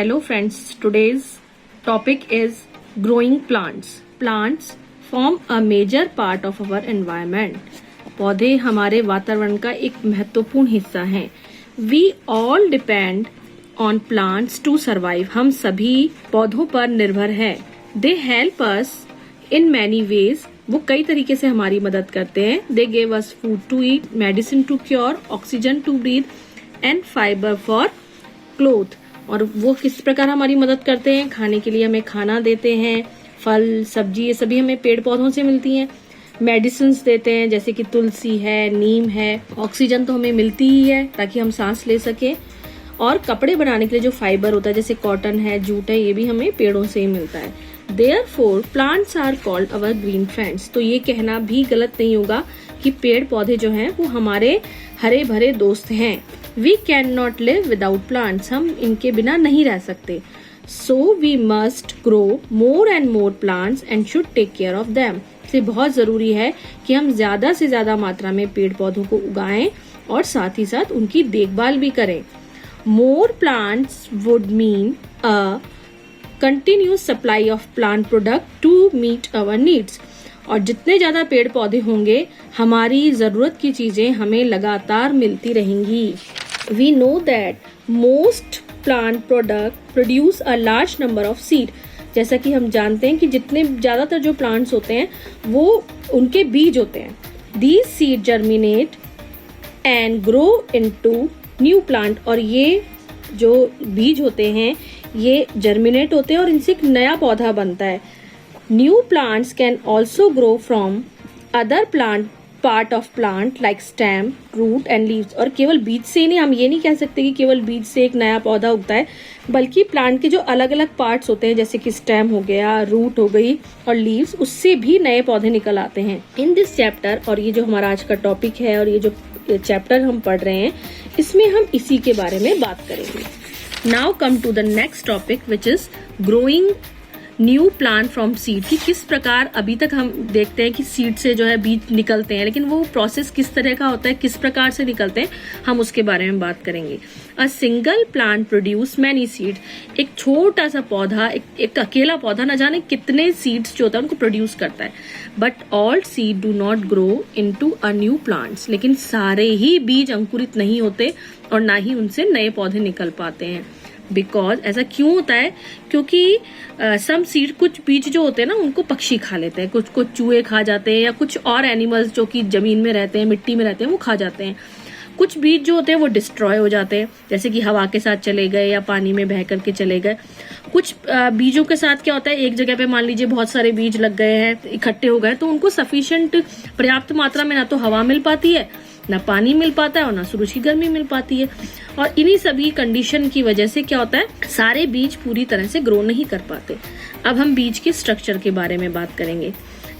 Hello friends, today's topic is growing plants. Plants form a major part of our environment. पौधे हमारे वातावरण का एक महत्वपूर्ण हिस्सा हैं. We all depend on plants to survive. हम सभी पौधों पर निर्भर हैं. They help us in many ways. वो कई तरीके से हमारी मदद करते हैं. They give us food to eat, medicine to cure, oxygen to breathe and fiber for cloth. और वो किस प्रकार हमारी मदद करते हैं? खाने के लिए हमें खाना देते हैं, फल सब्जी ये सभी हमें पेड़ पौधों से मिलती हैं. मेडिसिन देते हैं जैसे कि तुलसी है, नीम है. ऑक्सीजन तो हमें मिलती ही है ताकि हम सांस ले सके. और कपड़े बनाने के लिए जो फाइबर होता है जैसे कॉटन है, जूट है, ये भी हमें पेड़ों से ही मिलता है. Therefore, plants are called our green friends. तो ये कहना भी गलत नहीं होगा कि पेड़ पौधे जो हैं वो हमारे हरे भरे दोस्त हैं. We cannot live without plants. हम इनके बिना नहीं रह सकते. So we must grow more and more plants and should take care of them. इसलिए बहुत जरूरी है कि हम ज्यादा से ज्यादा मात्रा में पेड़ पौधों को उगाएं और साथ ही साथ उनकी देखभाल भी करें. More plants would mean a continuous supply of plant product to meet our needs. और जितने ज्यादा पेड़ पौधे होंगे हमारी जरूरत की चीजें हमें लगातार मिलती रहेंगी. We know that most plant product produce a large number of seed. जैसा कि हम जानते हैं कि जितने ज्यादातर जो प्लांट्स होते हैं वो उनके बीज होते हैं. These seed germinate and grow into new plant. और ये जो बीज होते हैं ये जर्मिनेट होते हैं और इनसे एक नया पौधा बनता है. New plants can also grow from other part of plant like stem, root and leaves. और केवल बीज से ही नहीं, हम ये नहीं कह सकते कि केवल बीज से एक नया पौधा उगता है, बल्कि प्लांट के जो अलग अलग पार्ट्स होते हैं जैसे कि स्टेम हो गया, रूट हो गई और लीव्स, उससे भी नए पौधे निकल आते हैं. इन दिस चैप्टर, और ये जो हमारा आज का टॉपिक है और ये जो चैप्टर हम पढ़ रहे हैं इसमें हम इसी के बारे में बात करेंगे. Now come to the next topic which is growing new plant from seed. कि किस प्रकार अभी तक हम देखते हैं कि सीड से जो है बीज निकलते हैं, लेकिन वो प्रोसेस किस तरह का होता है, किस प्रकार से निकलते हैं, हम उसके बारे में बात करेंगे. A single plant produce many seed. एक छोटा सा पौधा, एक अकेला पौधा न जाने कितने सीड्स जो होता है उनको प्रोड्यूस करता है. But all seed do not grow into a new plants. लेकिन सारे ही बीज अंकुरित नहीं होते और ना ही उनसे नए पौधे निकल पाते हैं. बिकॉज ऐसा क्यों होता है? क्योंकि सम सीड, कुछ बीज जो होते हैं ना उनको पक्षी खा लेते हैं, कुछ चूहे खा जाते हैं या कुछ और एनिमल्स जो कि जमीन में रहते हैं, मिट्टी में रहते हैं, वो खा जाते हैं. कुछ बीज जो होते हैं वो डिस्ट्रॉय हो जाते हैं जैसे कि हवा के साथ चले गए या पानी में बह करके चले गए. कुछ बीजों के साथ क्या होता है, एक जगह पे मान लीजिए बहुत सारे बीज लग गए हैं, इकट्ठे हो गए, तो उनको सफिशिएंट पर्याप्त मात्रा में ना तो हवा मिल पाती है, ना पानी मिल पाता है और ना सूरज की गर्मी मिल पाती है. और इन्हीं सभी कंडीशन की वजह से क्या होता है, सारे बीज पूरी तरह से ग्रो नहीं कर पाते. अब हम बीज के स्ट्रक्चर के बारे में बात करेंगे.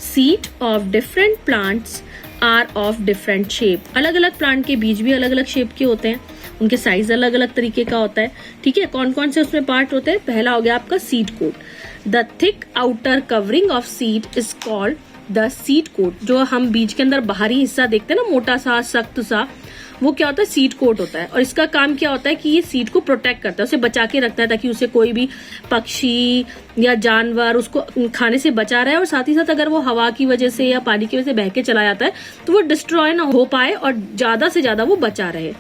Seed of different plants are of different shape. अलग अलग प्लांट के बीज भी अलग अलग शेप के होते हैं, उनके साइज अलग अलग तरीके का होता है. ठीक है, कौन कौन से उसमें पार्ट होते हैं? पहला हो गया आपका seed coat. The thick outer covering of seed is called the seed coat. जो हम बीज के अंदर बाहरी हिस्सा देखते हैं ना, मोटा सा सख्त सा, वो क्या होता है? सीड कोट होता है. और इसका काम क्या होता है कि ये सीड को प्रोटेक्ट करता है, उसे बचा के रखता है ताकि उसे कोई भी पक्षी या जानवर उसको खाने से बचा रहे. और साथ ही साथ अगर वो हवा की वजह से या पानी की वजह से बह के चला जाता है तो वो डिस्ट्रॉय ना हो पाए और ज्यादा से ज्यादा वो बचा रहे.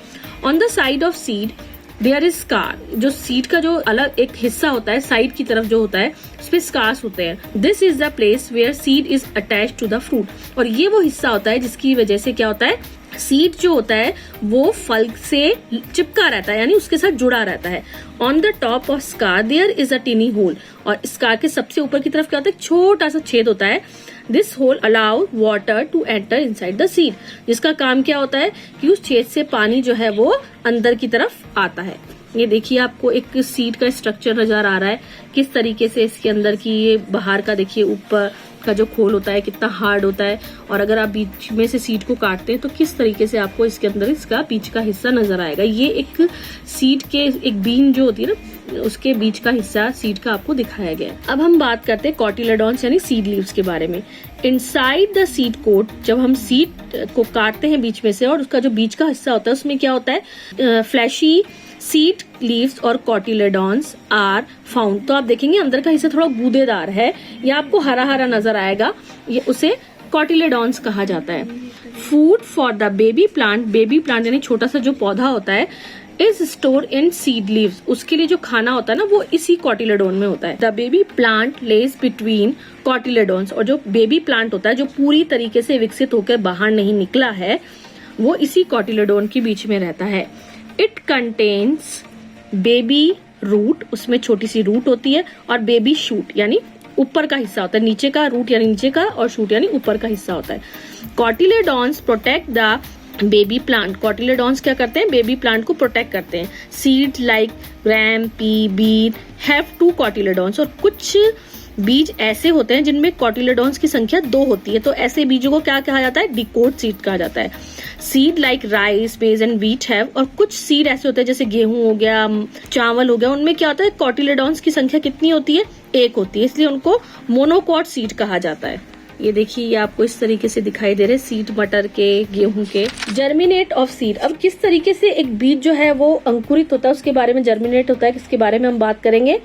On the side of seed there is scar. जो सीड का जो अलग एक हिस्सा होता है साइड की तरफ जो होता है उस पे स्कार्स होते हैं. This is the place where seed is attached to the fruit. और ये वो हिस्सा होता है जिसकी वजह से क्या होता है, सीड जो होता है वो फल से चिपका रहता है, यानी उसके साथ जुड़ा रहता है. On the top of scar there is a tiny hole. और स्कार के सबसे ऊपर की तरफ क्या होता है, छोटा सा छेद होता है. This hole allow water to enter inside the seed. जिसका काम क्या होता है कि उस छेद से पानी जो है वो अंदर की तरफ आता है. ये देखिए आपको एक सीड का स्ट्रक्चर नजर आ रहा है, किस तरीके से इसके अंदर की ये बाहर का देखिए ऊपर का जो खोल होता है कितना हार्ड होता है. और अगर आप बीच में से सीड को काटते हैं तो किस तरीके से आपको इसके अंदर इसका बीच का हिस्सा नजर आएगा. ये एक सीड के एक बीन जो होती है ना, उसके बीच का हिस्सा सीड का आपको दिखाया गया है. अब हम बात करते हैं कॉटिलेडॉन्स यानी सीड लीव्स के बारे में. इनसाइड द सीड कोट, जब हम सीड को काटते हैं बीच में से और उसका जो बीच का हिस्सा होता है उसमें क्या होता है, फ्लैशी सीड लीव्स और कॉटिलेडॉन्स आर फाउंड। तो आप देखेंगे अंदर का हिस्सा थोड़ा गूदेदार है, ये आपको हरा हरा नजर आएगा, ये उसे कॉटिलेडॉन्स कहा जाता है। Food for the baby plant यानी छोटा सा जो पौधा होता है, is store in seed leaves, उसके लिए जो खाना होता है ना वो इसी कॉटिलेडोन में होता है। The baby plant lies between cotyledons, और जो बेबी प्लांट होता है जो पूरी तरीके से विकसित होकर बाहर नहीं निकला है, वो इसी कॉटिलेडोन के बीच में रहता है। इट कंटेन्स बेबी रूट, उसमें छोटी सी रूट होती है, और बेबी शूट यानी ऊपर का हिस्सा होता है, नीचे का रूट यानी नीचे का, और शूट यानी ऊपर का हिस्सा होता है। Cotyledons protect the baby plant, cotyledons क्या करते हैं, बेबी प्लांट को प्रोटेक्ट करते हैं। Seed like gram, pea, bean have 2 cotyledons, और कुछ बीज ऐसे होते हैं जिनमें कॉटिलेडॉन्स की संख्या 2 होती है, तो ऐसे बीजों को क्या कहा जाता है, डिकोट सीड कहा जाता है। सीड लाइक राइस, मेज एंड व्हीट हैव, और कुछ सीड ऐसे होते हैं जैसे गेहूं हो गया, चावल हो गया, उनमें क्या होता है, कॉटिलेडॉन्स की संख्या कितनी होती है, 1 होती है, इसलिए उनको मोनोकॉट सीड कहा जाता है। ये देखिए, ये आपको इस तरीके से दिखाई दे रहे सीड मटर के, गेहूं के। जर्मिनेट ऑफ सीड, अब किस तरीके से एक बीज जो है वो अंकुरित होता है, उसके बारे में, जर्मिनेट होता है किसके बारे में हम बात करेंगे।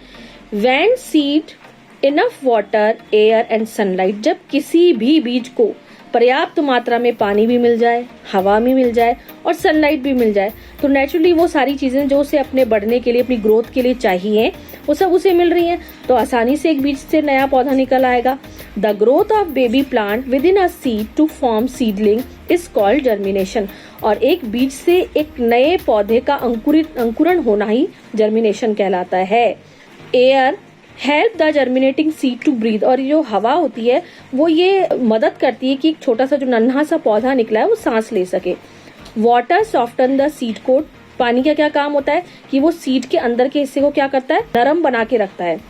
When seed enough water, air and sunlight, जब किसी भी बीज को पर्याप्त मात्रा में पानी भी मिल जाए, हवा भी मिल जाए और सनलाइट भी मिल जाए, तो नेचुरली वो सारी चीजें जो उसे अपने बढ़ने के लिए, अपनी ग्रोथ के लिए चाहिए, वो सब उसे मिल रही हैं, तो आसानी से एक बीज से नया पौधा निकल आएगा। The growth of baby plant within a seed to form seedling is called germination, और एक बीज से एक नए पौधे का अंकुरण होना ही जर्मिनेशन कहलाता है। Air help the germinating seed to breathe, और जो हवा होती है वो ये मदद करती है कि एक छोटा सा जो नन्हा सा पौधा निकला है वो सांस ले सके। Water soften the seed coat, पानी का क्या काम होता है कि वो सीड के अंदर के हिस्से को क्या करता है, नरम बना के रखता है।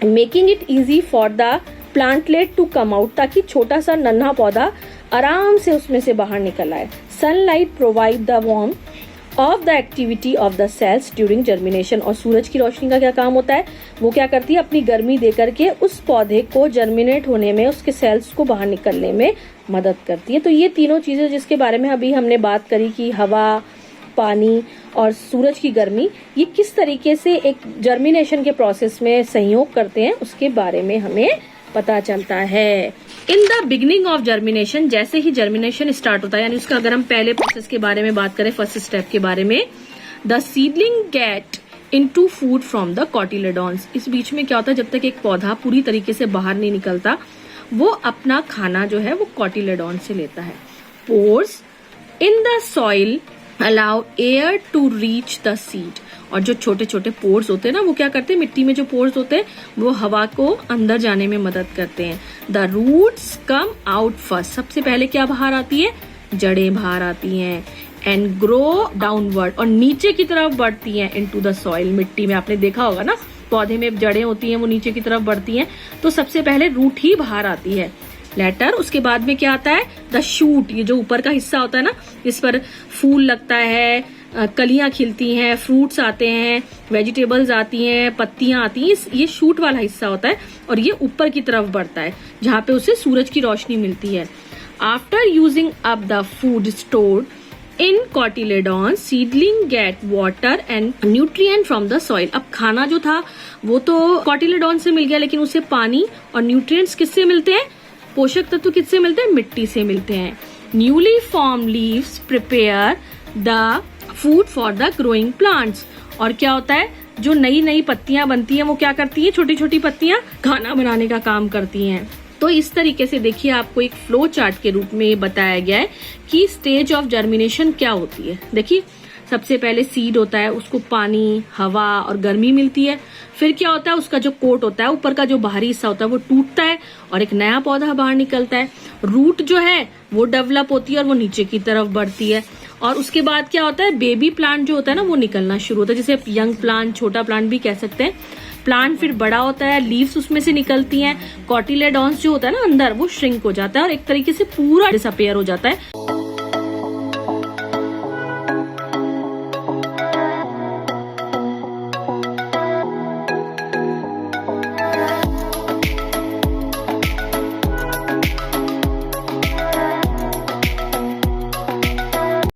Making it easy for the plantlet to come out, ताकि छोटा सा नन्हा पौधा आराम से उसमें से बाहर निकल आए। Sunlight provide the warmth of the activity of the cells during germination, और सूरज की रोशनी का क्या काम होता है, वो क्या करती है, अपनी गर्मी देकर के उस पौधे को जर्मिनेट होने में, उसके सेल्स को बाहर निकलने में मदद करती है। तो ये तीनों चीजें जिसके बारे में अभी हमने बात करी कि हवा, पानी और सूरज की गर्मी, ये किस तरीके से एक जर्मिनेशन के प्रोसेस में सहयोग करते हैं, उसके बारे में हमें पता चलता है। In the beginning of germination, जैसे ही जर्मिनेशन स्टार्ट होता है, यानी उसका अगर हम पहले प्रोसेस के बारे में बात करें, फर्स्ट स्टेप के बारे में, the seedling get into food from the cotyledons. इस बीच में क्या होता है, जब तक एक पौधा पूरी तरीके से बाहर नहीं निकलता, वो अपना खाना जो है वो कॉटिलेडॉन से लेता है। Pores in the soil allow air to reach the seed, और जो छोटे छोटे पोर्स होते हैं ना, वो क्या करते हैं, मिट्टी में जो पोर्स होते हैं वो हवा को अंदर जाने में मदद करते हैं। The roots come out first, सबसे पहले क्या बाहर आती है, जड़ें बाहर आती हैं। एंड ग्रो डाउनवर्ड, और नीचे की तरफ बढ़ती हैं, इनटू द सॉइल, मिट्टी में आपने देखा होगा ना, पौधे में जड़ें होती हैं वो नीचे की तरफ बढ़ती हैं, तो सबसे पहले रूट ही बाहर आती है। लेटर, उसके बाद में क्या आता है, द शूट, ये जो ऊपर का हिस्सा होता है ना, इस पर फूल लगता है, कलियां खिलती हैं, फ्रूट्स आते हैं, वेजिटेबल्स आती हैं, पत्तियां आती हैं, ये शूट वाला हिस्सा होता है, और ये ऊपर की तरफ बढ़ता है जहां पे उसे सूरज की रोशनी मिलती है। After using up the food stored in cotyledon, seedling get water and nutrient from the soil. अब खाना जो था वो तो कॉटिलेडॉन से मिल गया, लेकिन उसे पानी और न्यूट्रिएंट्स किससे मिलते हैं, पोषक तत्व किससे मिलते हैं, मिट्टी से मिलते हैं। Newly form leaves prepare the food for the growing plants, और क्या होता है, जो नई नई पत्तियां बनती हैं वो क्या करती है, छोटी छोटी पत्तियां खाना बनाने का काम करती हैं। तो इस तरीके से देखिए, आपको एक फ्लो चार्ट के रूप में बताया गया है कि स्टेज ऑफ जर्मिनेशन क्या होती है। देखिए, सबसे पहले सीड होता है, उसको पानी, हवा और गर्मी मिलती है। फिर क्या होता है, उसका जो कोट होता है, ऊपर का जो बाहरी हिस्सा होता है वो टूटता है और एक नया पौधा बाहर निकलता है। रूट जो है वो डेवलप होती है और वो नीचे की तरफ बढ़ती है, और उसके बाद क्या होता है, बेबी प्लांट जो होता है ना वो निकलना शुरू होता है, जिसे यंग प्लांट, छोटा प्लांट भी कह सकते हैं। प्लांट फिर बड़ा होता है, लीव्स उसमें से निकलती हैं, कॉटिलेडॉन्स जो होता है ना अंदर, वो श्रिंक हो जाता है और एक तरीके से पूरा डिसअपियर हो जाता है।